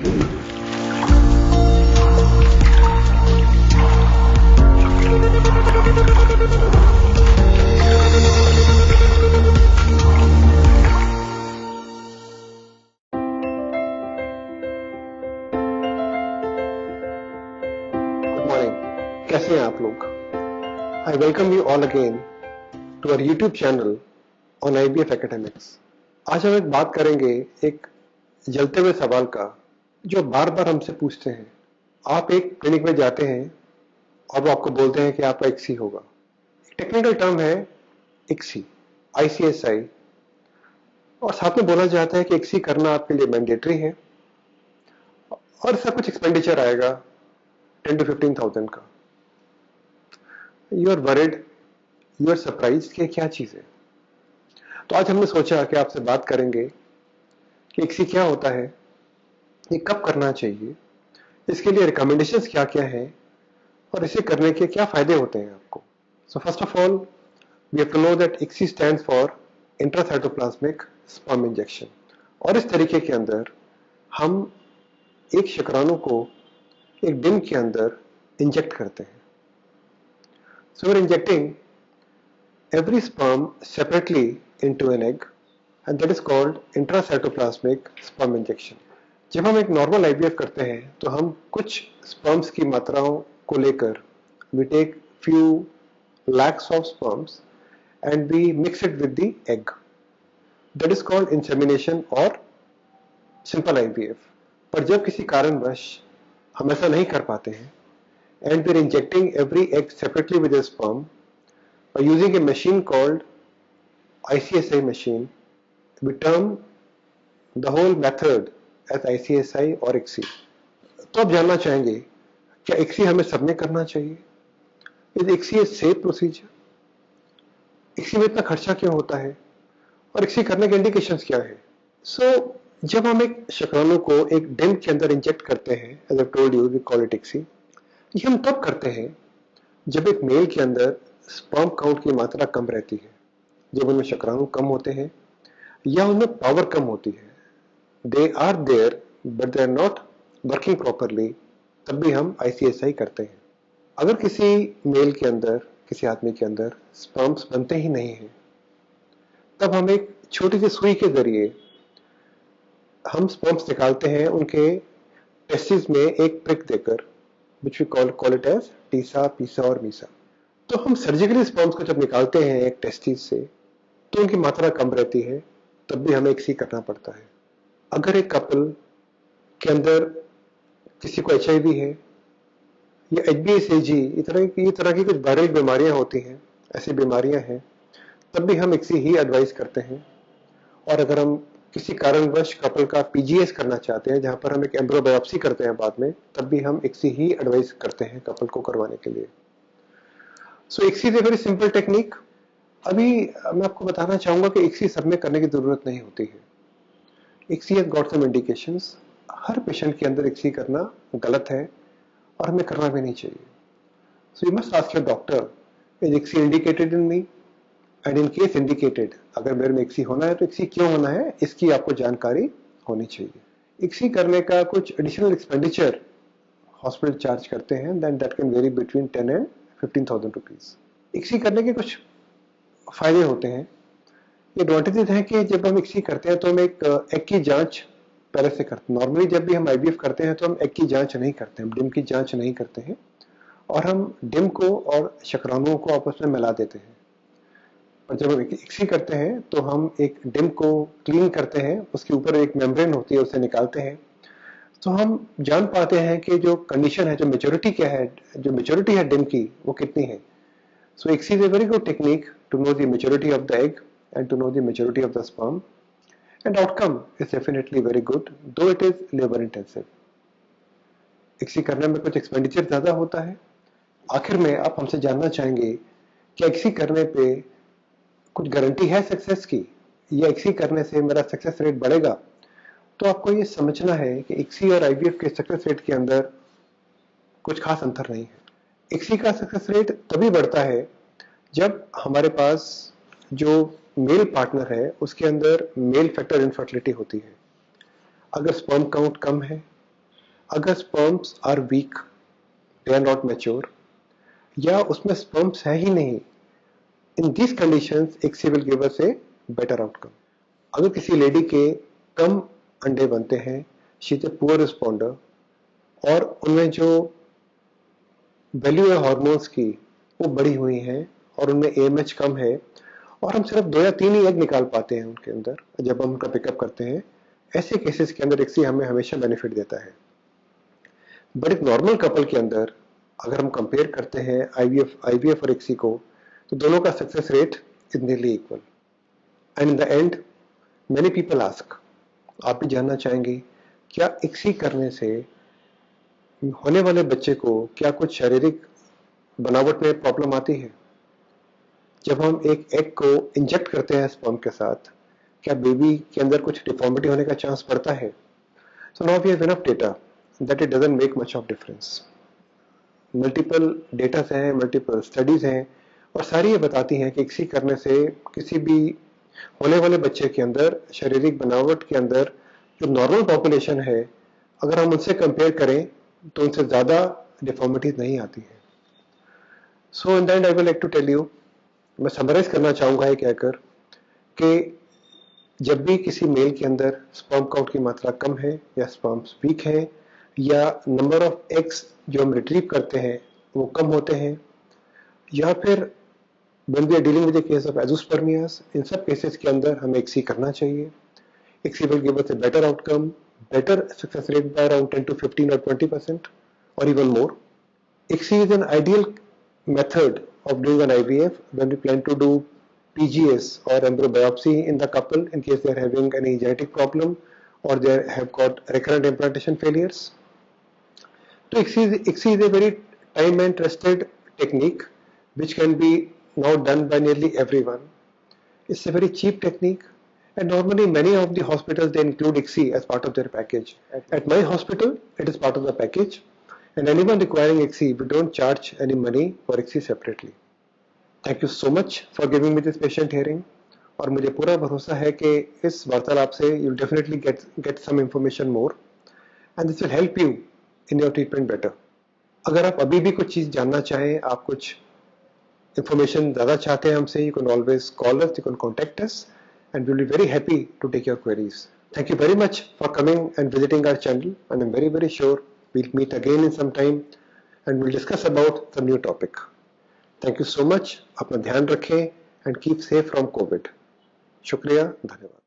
कैसे हैं आप लोग? I welcome you all again to our YouTube channel on IBF Academics. आज हम एक बात करेंगे एक जलते हुए सवाल का जो बार बार हमसे पूछते हैं। आप एक क्लिनिक में जाते हैं और वो आपको बोलते हैं कि आपका ICSI होगा। टेक्निकल टर्म है ICSI, ICSI, और साथ में बोला जाता है कि ICSI करना आपके लिए मैंडेटरी है और इसका कुछ एक्सपेंडिचर आएगा 10 to 15,000 का। You are worried, you are surprise कि क्या चीज है। तो आज हमने सोचा कि आपसे बात करेंगे कि ICSI क्या होता है, ये कब करना चाहिए, इसके लिए रिकमेंडेशंस क्या क्या हैं और इसे करने के क्या फायदे होते हैं आपको। So first of all we have to know that ICSI stands for intracytoplasmic sperm injection, और इस तरीके के अंदर हम एक शुक्राणु को एक डिम के अंदर इंजेक्ट करते हैं। So we're injecting every sperm separately into an egg, and that is called intracytoplasmic sperm injection. जब हम एक नॉर्मल IVF करते हैं तो हम कुछ स्पर्म्स की मात्राओं को लेकर we take few lakhs of sperms and we mix it with the egg. That is called insemination or simple IVF. पर जब किसी कारणवश हम ऐसा नहीं कर पाते हैं and we're injecting every egg separately with a sperm by using a machine called ICSI machine, we term the whole method as ICSI or ICSI. तो आप जानना चाहेंगे क्या ICSI हमें सब में करना चाहिए? Is ICSI a safe procedure? ICSI में इतना खर्चा क्यों होता है और ICSI करने के इंडिकेशंस क्या है? जब हम एक शुक्राणु को एक डिम के अंदर इंजेक्ट करते हैं, as I told you, we call it ICSI. ये हम तब करते हैं जब एक मेल के अंदर स्पर्म काउंट की मात्रा कम रहती है, जब उनमें शुक्राणु कम होते हैं या उनमें पावर कम होती है, they are there but they are not working properly, तब भी हम ICSI करते हैं। अगर किसी मेल के अंदर, किसी आदमी के अंदर स्पर्म्स बनते ही नहीं हैं, तब हम एक छोटी सी सुई के जरिए हम स्पर्म्स निकालते हैं उनके टेस्टिस में एक प्रिक देकर, which we call it as Tessa, पीसा और मीसा। तो हम सर्जिकली स्पर्म्स को जब निकालते हैं एक टेस्टिस से तो उनकी मात्रा कम रहती है, तब भी हमें ICSI करना पड़ता है। अगर एक कपल के अंदर किसी को HIV है या HBsAg, इस तरह की कुछ वायरल बीमारियां होती हैं, ऐसी बीमारियां हैं, तब भी हम ICSI ही एडवाइस करते हैं। और अगर हम किसी कारणवश कपल का PGS करना चाहते हैं, जहां पर हम एक एम्ब्रियो बायोप्सी करते हैं बाद में, तब भी हम ICSI ही एडवाइस करते हैं कपल को करवाने के लिए। सो ICSI is a very simple technique. अभी मैं आपको बताना चाहूंगा कि ICSI सब में करने की जरूरत नहीं होती है। ICSI has got some indications. हर पेशेंट के अंदर ICSI करना गलत है और हमें करना भी नहीं चाहिए। So you must ask your doctor, is ICSI indicated in me, and in case indicated, अगर मेरे में ICSI होना है तो ICSI क्यों होना है, इसकी आपको जानकारी होनी चाहिए। ICSI करने का कुछ एडिशनल एक्सपेंडिचर हॉस्पिटल चार्ज करते हैं, then that can vary between 10 and 15,000 rupees. ICSI करने के कुछ फायदे होते हैं। ये एडवांटेजेस हैं कि जब हम ICSI करते हैं तो हम एक एग की जांच पहले से करते हैं। नॉर्मली जब भी हम IVF करते हैं तो हम एग की जांच नहीं करते हैं, डिम की जांच नहीं करते हैं, और हम डिम को और शुक्राणुओं को आपस में मिला देते हैं। और जब हम ICSI करते हैं तो हम एक डिम को क्लीन करते हैं, उसके ऊपर एक मेम्ब्रेन होती है, उसे निकालते हैं, तो हम जान पाते हैं कि जो कंडीशन है, जो मेच्योरिटी क्या है, जो मेच्योरिटी है डिम की, वो कितनी है। So ICSI is a very good technique to know the maturity of the egg and to know the maturity of the sperm, and outcome is definitely very good, though it is labour intensive. ICSI करने में कुछ expenditure ज्यादा होता है। आखिर में आप हमसे जानना चाहेंगे कि ICSI करने पे कुछ गारंटी है सक्सेस की, या ICSI करने से मेरा सक्सेस रेट बढ़ेगा? तो आपको ये समझना है कि ICSI और IVF के सक्सेस रेट के अंदर कुछ खास अंतर नहीं है। ICSI का सक्सेस रेट तभी बढ़ता है जब हमारे पास जो मेल पार्टनर है उसके अंदर मेल फैक्टर इनफर्टिलिटी होती है। अगर स्पर्म काउंट कम है अगर sperms are weak, they are not mature, या उसमें स्पर्म्स है ही नहीं, in this conditions ICSI will give us a better outcome. अगर किसी लेडी के कम अंडे बनते हैं, she is a poor responder, और उनमें जो वैल्यू है हार्मोन्स की वो बढ़ी हुई है और उनमें AMH कम है, और हम सिर्फ 2 या 3 ही एग निकाल पाते हैं उनके अंदर जब हम उनका पिकअप करते हैं, ऐसे केसेस के अंदर एक्सी हमें हमेशा बेनिफिट देता है. बट एक नॉर्मल कपल के अंदर अगर हम कंपेयर करते हैं IVF और एक्सी को, तो दोनों का success rate is nearly equal. And in the and many people ask, आप भी जानना चाहेंगे, क्या एक्सी करने से होने वाले बच्चे को क्या कुछ शारीरिक बनावट में प्रॉब्लम आती है? जब हम एक एग को इंजेक्ट करते हैं स्पर्म के साथ, क्या बेबी के अंदर कुछ डिफॉर्मिटी होने का चांस बढ़ता है? So now we have enough data that it doesn't make much of difference. Multiple data हैं, मल्टीपल स्टडीज हैं, और सारी ये बताती हैं कि एक्सी करने से किसी भी होने वाले बच्चे के अंदर शारीरिक बनावट के अंदर जो नॉर्मल पॉपुलेशन है, अगर हम उनसे कंपेयर करें तो उनसे ज्यादा डिफॉर्मिटीज नहीं आती है. So in the end I will like to tell you, मैं समराइज करना चाहूंगा ये कहकर कि जब भी किसी मेल के अंदर स्पर्म काउंट की मात्रा कम है, या स्पर्म्स वीक है, या नंबर ऑफ एग्स जो हम रिट्रीव करते हैं वो कम होते हैं, या फिर when we are dealing with the case of azoospermias, इन सब केसेस के अंदर हमें एक्सी करना चाहिए. XC will give us a better outcome, better success rate by around 10 to 15 or 20% or even more. XC is an ideal method of doing an IVF when we plan to do PGS or embryo biopsy in the couple in case they are having any genetic problem or they have got recurrent implantation failures. So XC is a very time and trusted technique which can be now done by nearly everyone. It's a very cheap technique, and normally many of the hospitals they include ICSI as part of their package. At my hospital, it is part of the package, and anyone requiring ICSI, we don't charge any money for ICSI separately. Thank you so much for giving me this patient hearing, और मुझे पूरा भरोसा है कि इस वार्तालाप से you'll definitely get some information more, and this will help you in your treatment better. अगर आप अभी भी कुछ चीज जानना चाहें, आप कुछ information ज़्यादा चाहते हैं हमसे, you can always call us, you can contact us, and we'll be very happy to take your queries. Thank you very much for coming and visiting our channel, and I'm very sure we'll meet again in some time and we'll discuss about some new topic. Thank you so much. अपना ध्यान रखें and keep safe from COVID. शुक्रिया, धन्यवाद.